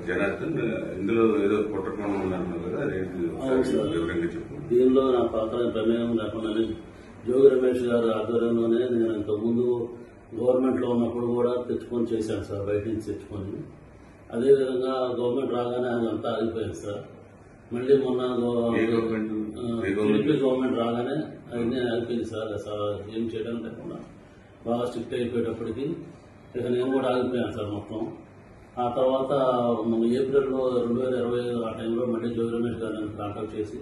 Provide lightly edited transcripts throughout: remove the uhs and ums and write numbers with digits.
జనార్దన్, ఇందులో ఏదో కుట్రకోణం ఉందన్నారు కదా, వివరంగా చెప్పు. దీనిలో నా పాత్ర ప్రమేయం లేకుండా జోగి రమేష్ గారు ఆధ్వర్యంలోనే నేను ఇంతకుముందు గవర్నమెంట్ లో ఉన్నప్పుడు కూడా తెచ్చుకొని చేశాను సార్, బయట నుంచి తెచ్చుకొని. అదేవిధంగా గవర్నమెంట్ రాగానే అదంతా ఆగిపోయింది సార్. మళ్ళీ మొన్న టీడీపీ గవర్నమెంట్ రాగానే అవన్నీ ఆగిపోయింది సార్. ఏం చేయడం లేకుండా బాగా స్ట్రిక్ట్ అయిపోయేటప్పటికి ఇక నేను కూడా ఆగిపోయాను సార్ మొత్తం. ఆ తర్వాత ఏప్రిల్లో 2025 ఆ టైంలో మళ్ళీ జోగి రమేష్ గారు నేను కాంటాక్ట్ చేసి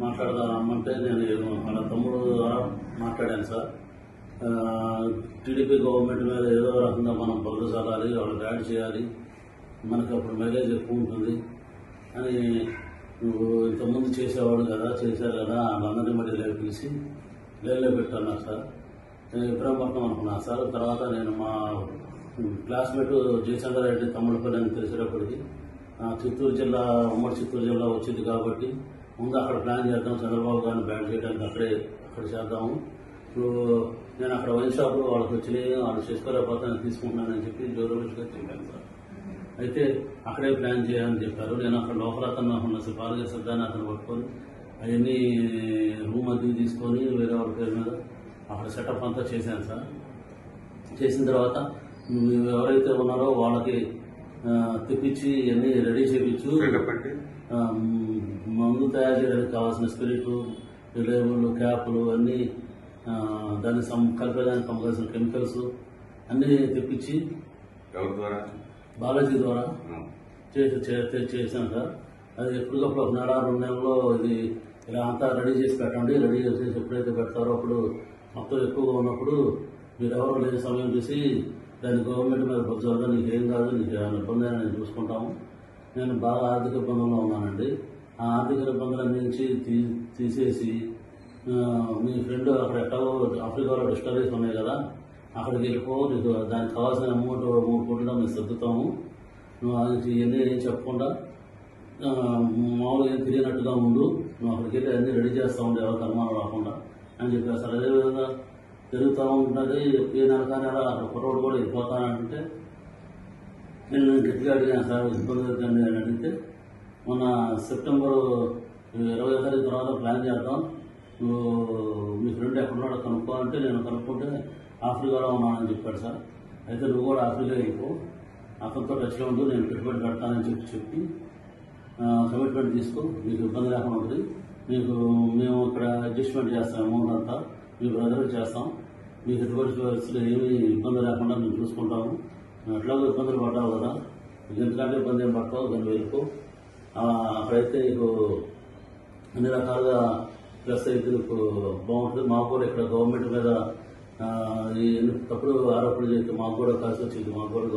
మాట్లాడదామంటే నేను వాళ్ళ తమ్ముడు ద్వారా మాట్లాడాను సార్. టీడీపీ గవర్నమెంట్ మీద ఏదో రకంగా మనం బదులు చల్లాలి, వాళ్ళకి యాడ్ చేయాలి, మనకు అప్పుడు మైలేజ్ ఎక్కువ ఉంటుంది అని నువ్వు ఇంతకుముందు చేసేవాడు కదా, చేశారు కదా, వాళ్ళందరినీ మళ్ళీ లైవ్ పిలిచి లైవ్లో పెట్టాను సార్. నేను ఇబ్రాహీంపట్నం అనుకున్నా సార్. తర్వాత నేను మా క్లాస్మేట్ జయచంద్ర రెడ్డి తమ్ముడిపల్లి అని తెలిసేటప్పటికి చిత్తూరు జిల్లా, ఉమ్మడి చిత్తూరు జిల్లా వచ్చింది కాబట్టి ముందు అక్కడ ప్లాన్ చేద్దాం, చంద్రబాబు గారిని బ్యాన్ చేయడానికి అక్కడ చేద్దాము. ఇప్పుడు నేను అక్కడ వైన్ షాప్లో వాళ్ళకి వచ్చినాయి, వాళ్ళు చేసుకోలేకపోతే నేను తీసుకుంటున్నానని చెప్పి జోగి రమేష్ గారు చెప్పాను సార్. అయితే అక్కడే ప్లాన్ చేయాలని చెప్పారు. నేను అక్కడ లోపల అతను ఉన్న పాలక సిద్ధాన్ని అతను పట్టుకొని అవన్నీ రూమ్ అద్దెకి తీసుకొని వేరే వాళ్ళ పేరు మీద అక్కడ సెటప్ అంతా చేశాను సార్. చేసిన తర్వాత ఎవరైతే ఉన్నారో వాళ్ళకి తెప్పించి ఇవన్నీ రెడీ చేయించు, మందు తయారు చేయడానికి కావాల్సిన స్పిరిట్, లేబుల్, క్యాప్లు అన్నీ, దాన్ని కలిపేదానికి కావాల్సిన కెమికల్స్ అన్నీ తెప్పించి బాలాజీ ద్వారా చేశాను సార్. అది ఎప్పటికప్పుడు 1 నెల 2 నెలల్లో ఇది ఇలా అంతా రెడీ చేసి పెట్టండి. రెడీ చేసి ఎప్పుడైతే పెడతారో అప్పుడు మొత్తం ఎక్కువగా ఉన్నప్పుడు మీరు ఎవరు లేని సమయం చూసి దాన్ని గవర్నమెంట్ మీద బొజ్జాలి, నీకేం కాదు, నీకు ఏమైనా ఇబ్బంది అని నేను చూసుకుంటాము. నేను బాగా ఆర్థిక ఇబ్బందుల్లో ఉన్నానండి. ఆ ఆర్థిక ఇబ్బందులన్నీ నుంచి తీసేసి మీ ఫ్రెండ్ అక్కడ ఎక్కడో ఆఫ్రికాలో డిస్టరీస్ ఉన్నాయి కదా, అక్కడికి వెళ్ళిపో, నీకు దానికి కావాల్సిన అమౌంట్ 3 కోట్లు మేము సర్దుతాము, నువ్వు ఇవన్నీ ఏం చెప్పకుండా మామూలుగా ఏం తెలియనట్టుగా ఉండు, నువ్వు అక్కడికి వెళ్ళి అన్నీ రెడీ చేస్తూ ఉండే ఎవరికి అనుమానం రాకుండా అని చెప్పారు సార్. అదేవిధంగా తిరుగుతూ ఉంటుంది. ఏ నెలకానే అక్కడ కుర్రోడు కూడా వెళ్ళిపోతానంటే నేను గట్టిగా అడిగాను సార్, ఇబ్బంది అవుతుంది అని అడిగితే మొన్న సెప్టెంబర్ 20వ తారీఖు తర్వాత ప్లాన్ చేద్దాం, నువ్వు మీ ఫ్రెండ్ ఎక్కడున్నాడో కనుక్కో అంటే నేను కనుక్కుంటే ఆఫ్రికాలో ఉన్నానని చెప్పాడు సార్. అయితే నువ్వు కూడా ఆఫ్రికా వెళ్ళిపో, అతనితో టచ్లో ఉంటూ నేను పెట్టుబడి పెడతానని చెప్పి కమిట్మెంట్ తీసుకో, మీకు ఇబ్బంది లేకుండా ఉంటుంది, మేము ఇక్కడ అడ్జస్ట్మెంట్ చేస్తాం, అమౌంట్ అంతా మీ బ్రదర్కి చేస్తాం, మీకు ఎటువంటి పరిస్థితులు ఏమీ ఇబ్బంది లేకుండా మేము చూసుకుంటాము, ఎట్లాగో ఇబ్బందులు పడ్డావు కదా, ఎందుకంటే ఇబ్బంది ఏం పడతావు, దాన్ని వెళ్ళిపో, అక్కడైతే నీకు అన్ని రకాలుగా ప్లస్ అయితే నీకు బాగుంటుంది. మాకు కూడా ఇక్కడ గవర్నమెంట్ మీద తప్పుడు ఆరోపణలు చేస్తే మాకు కూడా కలిసి వచ్చింది, మాకు కూడా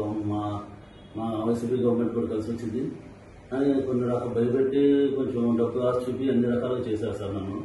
మా వైసీపీ గవర్నమెంట్ కూడా కలిసి వచ్చింది అని కొన్ని రకాలు భయపెట్టి కొంచెం డబ్బు ఆశ చూపి అన్ని రకాలుగా చేశారు సార్ నన్ను.